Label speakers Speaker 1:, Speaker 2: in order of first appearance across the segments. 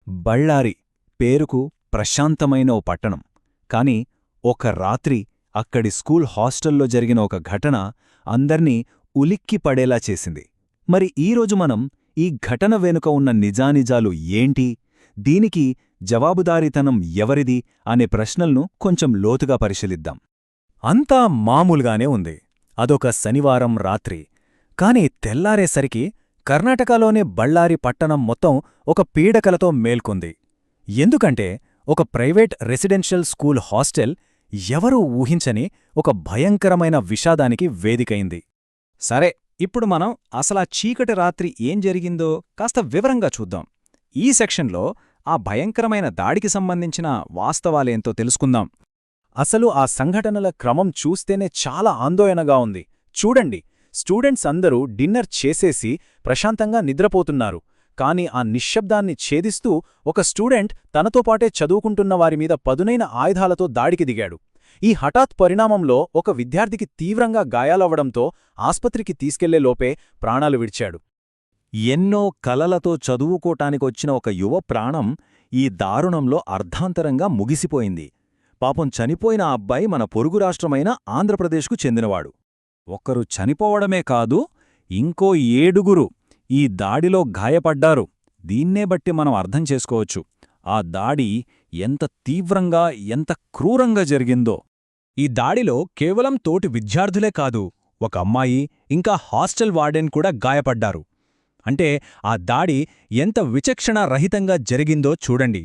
Speaker 1: బళ్ళారి పేరుకు ప్రశాంతమైన ఓ పట్టణం. కాని ఒక రాత్రి అక్కడి స్కూల్ హాస్టల్లో జరిగిన ఒక ఘటన అందర్నీ ఉలిక్కిపడేలా చేసింది. మరి ఈరోజు మనం ఈ ఘటన వెనుక ఉన్న నిజానిజాలు ఏంటి, దీనికి జవాబుదారీతనం ఎవరిది అనే ప్రశ్నల్ను కొంచెం లోతుగా పరిశీలిద్దాం. అంతా మామూలుగానే ఉంది. అదొక శనివారం రాత్రి. కాని తెల్లారేసరికి కర్ణాటకలోని బళ్ళారి పట్టణం మొత్తం ఒక పీడకలతో మేల్కొంది. ఎందుకంటే ఒక ప్రైవేట్ రెసిడెన్షియల్ స్కూల్ హాస్టల్ ఎవరూ ఊహించని ఒక భయంకరమైన విషాదానికి వేదికైంది. సరే, ఇప్పుడు మనం అసలా చీకటి రాత్రి ఏం జరిగిందో కాస్త వివరంగా చూద్దాం. ఈ సెక్షన్లో ఆ భయంకరమైన దాడికి సంబంధించిన వాస్తవాలేంతో తెలుసుకుందాం. అసలు ఆ సంఘటనల క్రమం చూస్తేనే చాలా ఆందోళనగా ఉంది. చూడండి, స్టూడెంట్స్ అందరూ డిన్నర్ చేసేసి ప్రశాంతంగా నిద్రపోతున్నారు. కాని ఆ నిశ్శబ్దాన్ని ఛేదిస్తూ ఒక స్టూడెంట్ తనతో పాటే చదువుకుంటున్న వారిమీద పదునైన ఆయుధాలతో దాడికి దిగాడు. ఈ హఠాత్ పరిణామంలో ఒక విద్యార్థికి తీవ్రంగా గాయాలవ్వడంతో ఆస్పత్రికి తీసుకెళ్లేలోపే ప్రాణాలు విడిచాడు. ఎన్నో కలలతో చదువుకోటానికొచ్చిన ఒక యువ ప్రాణం ఈ దారుణంలో అర్ధాంతరంగా ముగిసిపోయింది. పాపం చనిపోయిన ఆ అబ్బాయి మన పొరుగు రాష్ట్రమైన ఆంధ్రప్రదేశ్కు చెందినవాడు. ఒక్కరు చనిపోవడమే కాదు, ఇంకో 7గురు ఈ దాడిలో గాయపడ్డారు. దీన్నే బట్టి మనం అర్థం చేసుకోవచ్చు ఆ దాడి ఎంత తీవ్రంగా, ఎంత క్రూరంగా జరిగిందో. ఈ దాడిలో కేవలం తోటి విద్యార్థులే కాదు, ఒక అమ్మాయి ఇంకా హాస్టల్ వార్డెన్ కూడా గాయపడ్డారు. అంటే ఆ దాడి ఎంత విచక్షణారహితంగా జరిగిందో చూడండి.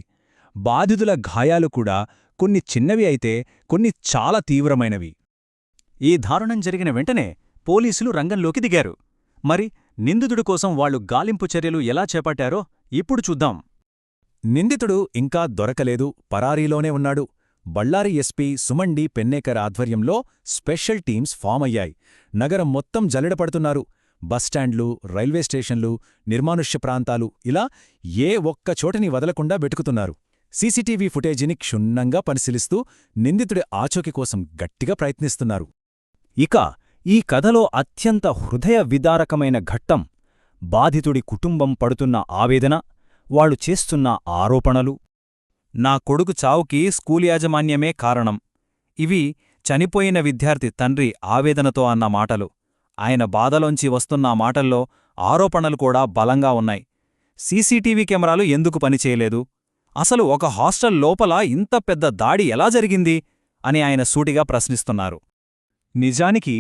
Speaker 1: బాధితుల గాయాలు కూడా కొన్ని చిన్నవి అయితే కొన్ని చాలా తీవ్రమైనవి. ఈ దారుణం జరిగిన వెంటనే పోలీసులు రంగంలోకి దిగారు. మరి నిందితుడి కోసం వాళ్లు గాలింపు చర్యలు ఎలా చేపట్టారో ఇప్పుడు చూద్దాం. నిందితుడు ఇంకా దొరకలేదు, పరారీలోనే ఉన్నాడు. బళ్ళారి ఎస్పీ సుమండి పెన్నేకర్ ఆధ్వర్యంలో స్పెషల్ టీమ్స్ ఫామ్ అయ్యాయి. నగరం మొత్తం జల్లెడపడుతున్నారు. బస్టాండ్లు, రైల్వే స్టేషన్లు, నిర్మానుష్య ప్రాంతాలు ఇలా ఏ ఒక్క చోటని వదలకుండా వెతుకుతున్నారు. సీసీటీవీ ఫుటేజీని క్షుణ్ణంగా పరిశీలిస్తూ నిందితుడి ఆచూకీ కోసం గట్టిగా ప్రయత్నిస్తున్నారు. ఇక ఈ కథలో అత్యంత హృదయ విదారకమైన ఘట్టం బాధితుడి కుటుంబం పడుతున్న ఆవేదన, వాళ్లు చేస్తున్న ఆరోపణలు. నా కొడుకు చావుకి స్కూల్ యాజమాన్యమే కారణం. ఇవి చనిపోయిన విద్యార్థి తండ్రి ఆవేదనతో అన్న మాటలు. ఆయన బాధలోంచి వస్తున్న మాటల్లో ఆరోపణలు కూడా బలంగా ఉన్నాయి. సీసీటీవీ కెమెరాలు ఎందుకు పనిచేయలేదు? అసలు ఒక హాస్టల్ లోపల ఇంత పెద్ద దాడి ఎలా జరిగింది అని ఆయన సూటిగా ప్రశ్నిస్తున్నారు. నిజానికి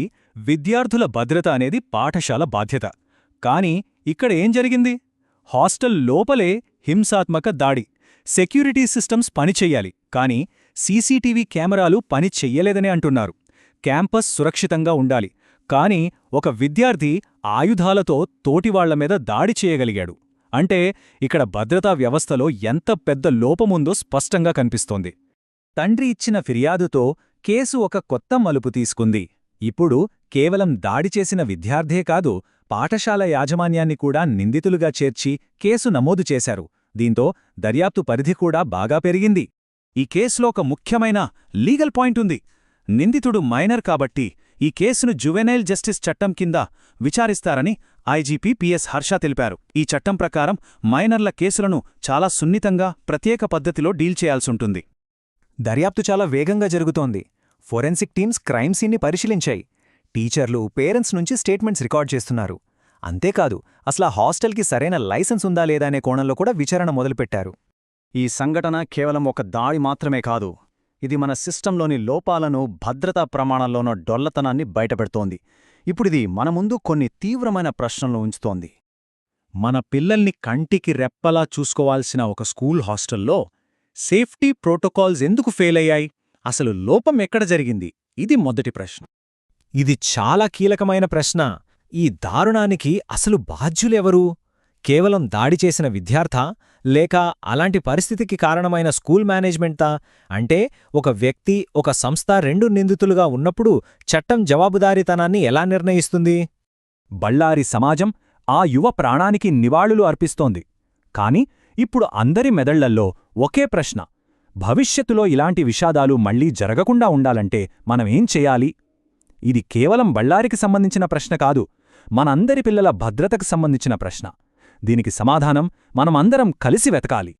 Speaker 1: విద్యార్థుల భద్రత అనేది పాఠశాల బాధ్యత. కాని ఇక్కడ ఏం జరిగింది? హాస్టల్ లోపలే హింసాత్మక దాడి. సెక్యూరిటీ సిస్టమ్స్ పనిచెయ్యాలి, కాని సీసీటీవీ కెమెరాలు పనిచెయ్యలేదనే అంటున్నారు. క్యాంపస్ సురక్షితంగా ఉండాలి, కాని ఒక విద్యార్థి ఆయుధాలతో తోటివాళ్లమీద దాడి చేయగలిగాడు. అంటే ఇక్కడ భద్రతా వ్యవస్థలో ఎంత పెద్ద లోపముందో స్పష్టంగా కనిపిస్తోంది. తండ్రి ఇచ్చిన ఫిర్యాదుతో కేసు ఒక కొత్త మలుపు తీసుకుంది. ఇప్పుడు కేవలం దాడి చేసిన విద్యార్థే కాదు, పాఠశాల యాజమాన్యాన్ని కూడా నిందితులుగా చేర్చి కేసు నమోదు చేశారు. దీంతో దర్యాప్తు పరిధి కూడా బాగా పెరిగింది. ఈ కేసులో ఒక ముఖ్యమైన లీగల్ పాయింట్ ఉంది. నిందితుడు మైనర్ కాబట్టి ఈ కేసును జువెనైల్ జస్టిస్ చట్టం కింద విచారిస్తారని ఐజీపీ పిఎస్ హర్ష తెలిపారు. ఈ చట్టం ప్రకారం మైనర్ల కేసులను చాలా సున్నితంగా, ప్రత్యేక పద్ధతిలో డీల్ చేయాల్సుంటుంది. దర్యాప్తు చాలా వేగంగా జరుగుతోంది. ఫోరెన్సిక్ టీమ్స్ క్రైమ్ సీన్ని పరిశీలించాయి. టీచర్లు, పేరెంట్స్ నుంచి స్టేట్మెంట్స్ రికార్డ్ చేస్తున్నారు. అంతేకాదు, అసలు హాస్టల్కి సరైన లైసెన్స్ ఉందా లేదా అనే కోణంలో కూడా విచారణ మొదలుపెట్టారు. ఈ సంఘటన కేవలం ఒక దాడి మాత్రమే కాదు, ఇది మన సిస్టంలోని లోపాలను, భద్రతా ప్రమాణాల్లోనో డొల్లతనాన్ని బయటపెడుతోంది. ఇప్పుడిది మన ముందు కొన్ని తీవ్రమైన ప్రశ్నలను ఉంచుతోంది. మన పిల్లల్ని కంటికి రెప్పలా చూసుకోవాల్సిన ఒక స్కూల్ హాస్టల్లో సేఫ్టీ ప్రోటోకాల్స్ ఎందుకు ఫెయిల్ అయ్యాయి? అసలు లోపం ఎక్కడ జరిగింది? ఇది మొదటి ప్రశ్న. ఇది చాలా కీలకమైన ప్రశ్న. ఈ దారుణానికి అసలు బాధ్యులెవరు? కేవలం దాడి చేసిన విద్యార్థా, లేక అలాంటి పరిస్థితికి కారణమైన స్కూల్ మేనేజ్మెంటా? అంటే ఒక వ్యక్తి, ఒక సంస్థ రెండు నిందితులుగా ఉన్నప్పుడు చట్టం జవాబుదారీతనాన్ని ఎలా నిర్ణయిస్తుంది? బళ్ళారి సమాజం ఆ యువ ప్రాణానికి నివాళులు అర్పిస్తోంది. కాని ఇప్పుడు అందరి మెదళ్లల్లో ఒకే ప్రశ్న: భవిష్యత్తులో ఇలాంటి విషాదాలు మళ్లీ జరగకుండా ఉండాలంటే మనమేం చెయ్యాలి? ఇది కేవలం బళ్ళారికి సంబంధించిన ప్రశ్న కాదు, మనందరి పిల్లల భద్రతకు సంబంధించిన ప్రశ్న. దీనికి సమాధానం మనమందరం కలిసి వెతకాలి.